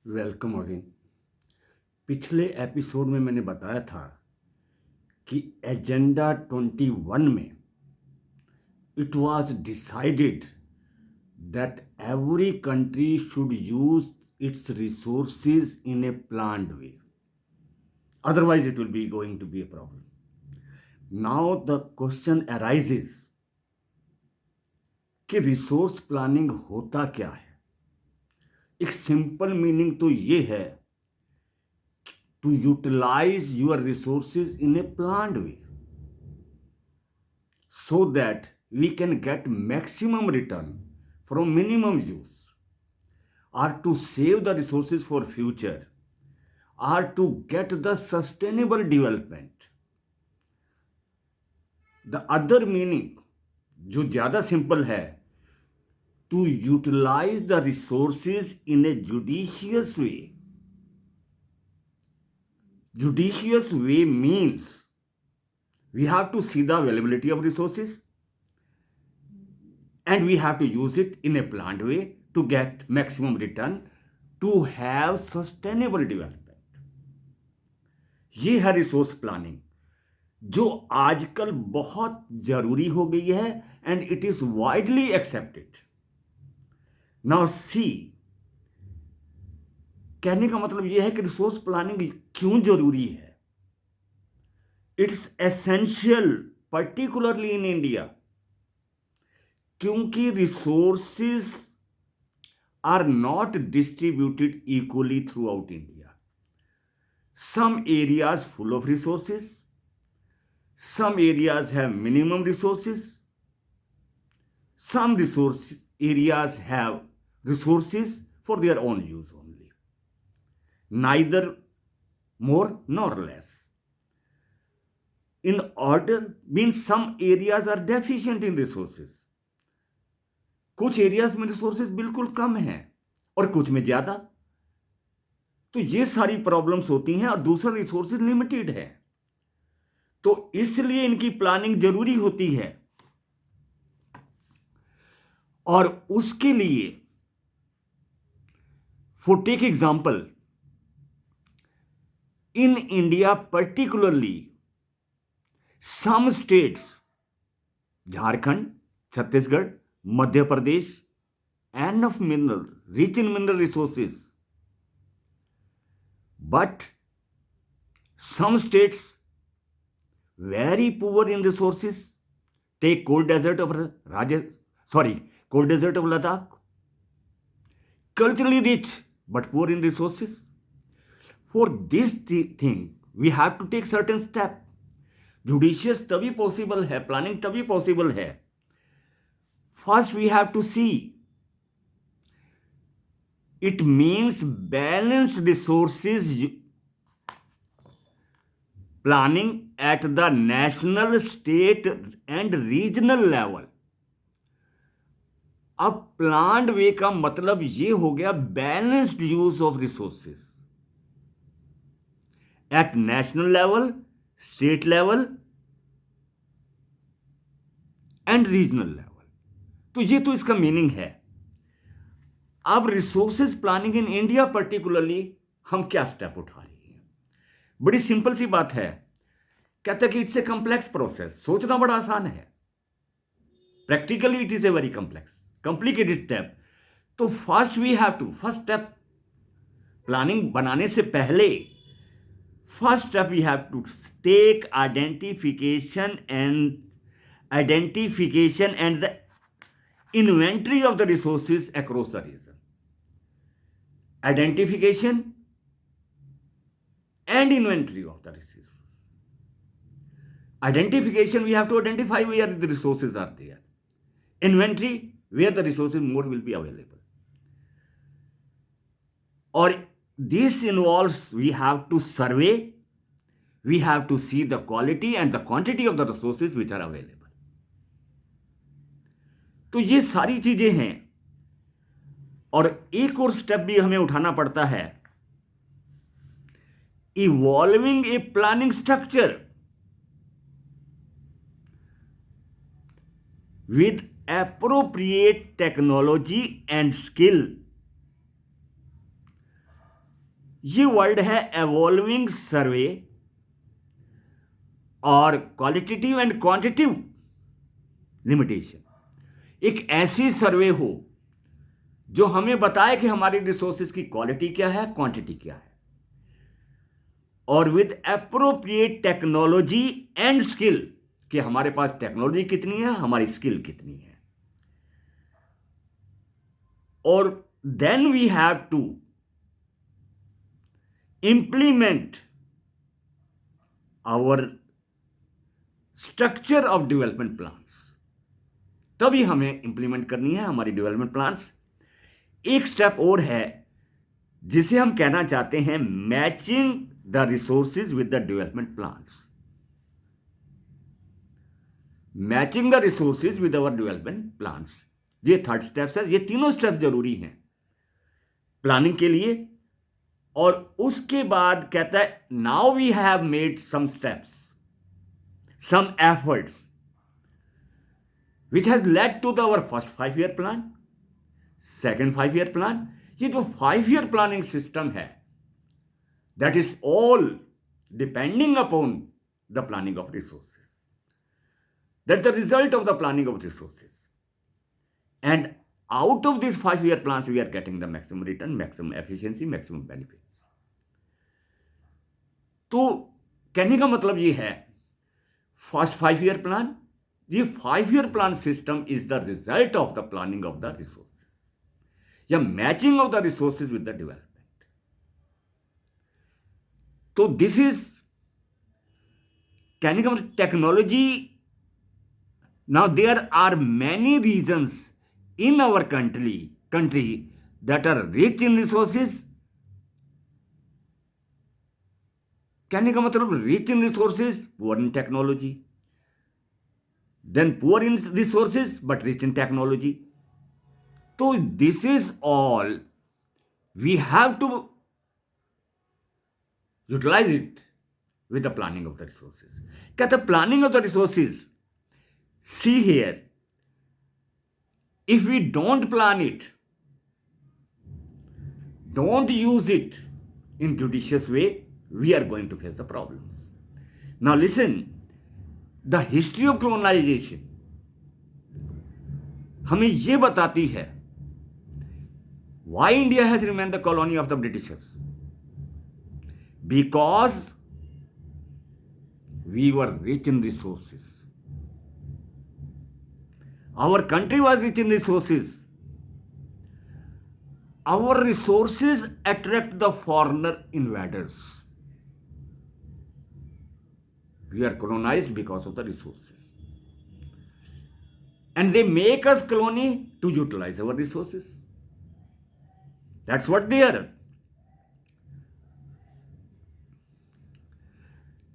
Welcome again. पिछले episode में मैंने बताया था कि एजेंडा 21 में it was decided that every country should use it's resources in A planned way, otherwise it will be going to be a problem. Now the question arises कि resource planning होता क्या है। एक सिंपल मीनिंग तो ये है, to utilize your resources in a planned way so that we can get maximum return from minimum use, or to save the resources for future, or to get the sustainable development. The other meaning जो ज़्यादा simple है, to utilize the resources in a judicious way. Judicious way means we have to see the availability of resources and we have to use it in a planned way to get maximum return, to have sustainable development. ये है resource planning जो आजकल बहुत जरूरी हो गई है and it is widely accepted. Now see, कहने का मतलब यह है कि रिसोर्स प्लानिंग क्यों जरूरी है। It's essential particularly in India, क्योंकि resources are not distributed equally throughout India. Some areas full of resources, some areas have minimum resources, some resource areas have resources for their own use only, neither more nor less. In order means some areas are deficient in resources, कुछ areas में resources बिल्कुल कम हैं और कुछ में ज्यादा। तो ये सारी प्रॉब्लम्स होती हैं और दूसरा रिसोर्सेज लिमिटेड है, तो इसलिए इनकी प्लानिंग जरूरी होती है। और उसके लिए for take example, in India particularly some states, Jharkhand, Chhattisgarh, Madhya Pradesh, and of mineral, rich in mineral resources, but some states very poor in resources. Take cold desert of cold desert of Ladakh. Culturally rich but poor in resources. For this thing, we have to take certain step. Judicious तभी possible है, planning तभी possible है. First, we have to see. It means balanced resources planning at the national, state and regional level. अब planned वे का मतलब ये हो गया balanced use of resources eight national level, state level and regional level. तो ये तो इसका मीनिंग है। अब resources planning in India particularly हम क्या स्टेप उठा रहे हैं? बड़ी सिंपल सी बात है। कहता है कि इट्स ए कॉम्प्लेक्स प्रोसेस। सोचना बड़ा आसान है, practically it is a very complex complicated step. तो फर्स्ट स्टेप, प्लानिंग बनाने से पहले first step we have to take identification and the inventory of the resources across the region. Identification and inventory of the resources. Identification, we have to identify where the resources are there. Inventory, where the resources more will be available. Or this involves, we have to survey, we have to see the quality and the quantity of the resources which are available. तो ये सारी चीजें हैं। और एक और step भी हमें उठाना पड़ता है, evolving a planning structure with appropriate technology and skill ये वर्ड है एवॉल्विंग सर्वे और क्वालिटेटिव एंड क्वांटिटेटिव लिमिटेशन। एक ऐसी सर्वे हो जो हमें बताए कि हमारी रिसोर्सेज की क्वालिटी क्या है, क्वांटिटी क्या है, और with appropriate technology and skill, कि हमारे पास टेक्नोलॉजी कितनी है, हमारी स्किल कितनी है। और then we have to implement our structure of development plans. तभी हमें इंप्लीमेंट करनी है हमारी डेवलपमेंट प्लान्स। एक स्टेप और है जिसे हम कहना चाहते हैं matching the resources with the development plans. Matching the resources with our development plans, ये थर्ड स्टेप्स है। ये तीनों स्टेप जरूरी हैं प्लानिंग के लिए। और उसके बाद कहता है now we have made some steps, some efforts which has led to our first 5-year plan, second 5-year plan। ये जो 5-year planning system है, that is all depending upon the planning of resources, that's the result of the planning of resources, and out of these 5-year plans we are getting the maximum return, maximum efficiency, maximum benefits। तो कहने का मतलब ये है first 5-year plan, ये 5-year plan system is the result of the planning of the resources या matching of the resources with the development. तो this is कहने का मतलब technology. Now there are many regions in our country that are rich in resources. कहने का मतलब rich in resources, poor in technology, then poor in resources but rich in technology। So this is all we have to utilize it with the planning of the resources। कहते planning of the resources, see here, if we don't plan it, don't use it in judicious way, we are going to face the problems। Now listen, the history of colonization हमें यह बताती है why India has remain the colony of the Britishers, because we were rich in resources. Our country was rich in resources. Our resources attract the foreigner invaders. We are colonized because of the resources, and they make us colony to utilize our resources। That's what they are।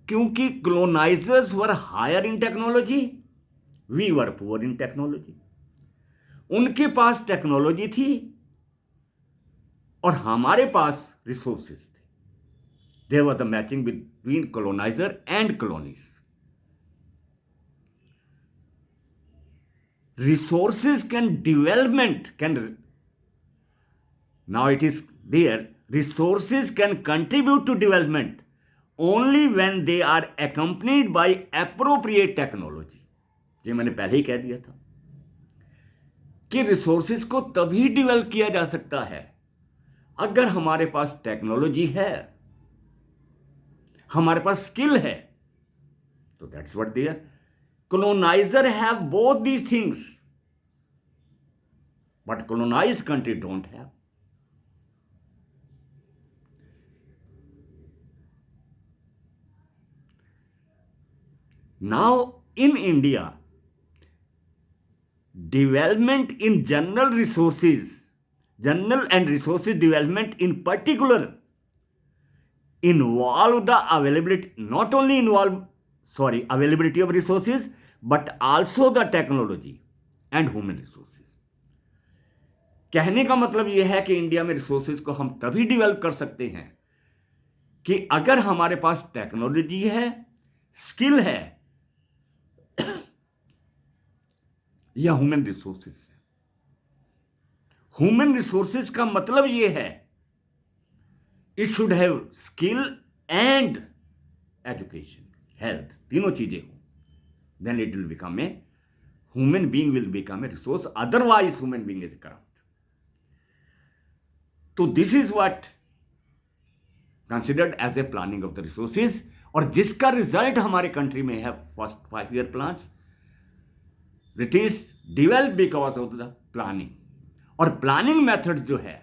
क्योंकि colonizers were higher in technology, we were poor in technology। उनके पास technology थी और हमारे पास resources थे। There was the matching between colonizer and colonies। Resources now it is there, resources can contribute to development only when they are accompanied by appropriate technology। ये मैंने पहले ही कह दिया था कि रिसोर्सेज को तभी डेवलप किया जा सकता है अगर हमारे पास टेक्नोलॉजी है, हमारे पास स्किल है। तो that's what they are. colonizer have both these things but colonized country don't have। now in India, development in general and resources development in particular involve the availability of resources but also the technology and human resources। कहने का मतलब यह है कि India में resources को हम तभी डेवलप कर सकते हैं कि अगर हमारे पास टेक्नोलॉजी है, स्किल है या ह्यूमन रिसोर्सेज है। ह्यूमन रिसोर्सेज का मतलब यह है it should have skill and education, health, तीनों चीजें हो, then it will become a human being will become a resource, otherwise human being is corrupt. तो this is what considered as a planning of the resources, और जिसका result हमारे country में है first 5 year plans. It is develop because of the planning. और planning method जो है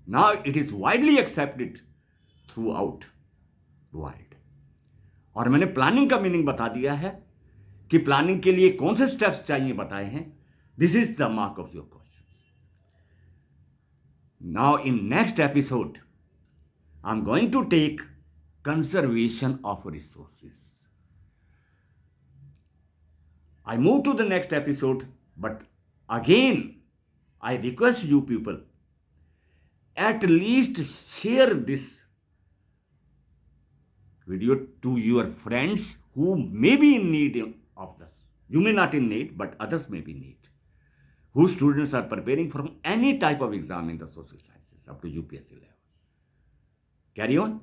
now it is widely accepted through out world. और मैंने प्लानिंग का मीनिंग बता दिया है कि प्लानिंग के लिए कौन से स्टेप्स चाहिए बताए हैं. This is the mark of your questions. Now in next episode I am going to take conservation of resources. I move to the next episode, but again, I request you people, at least share this video to your friends who may be in need of this. You may not in need, but others may be in need, whose students are preparing for any type of exam in the social sciences up to UPSC level. Carry on.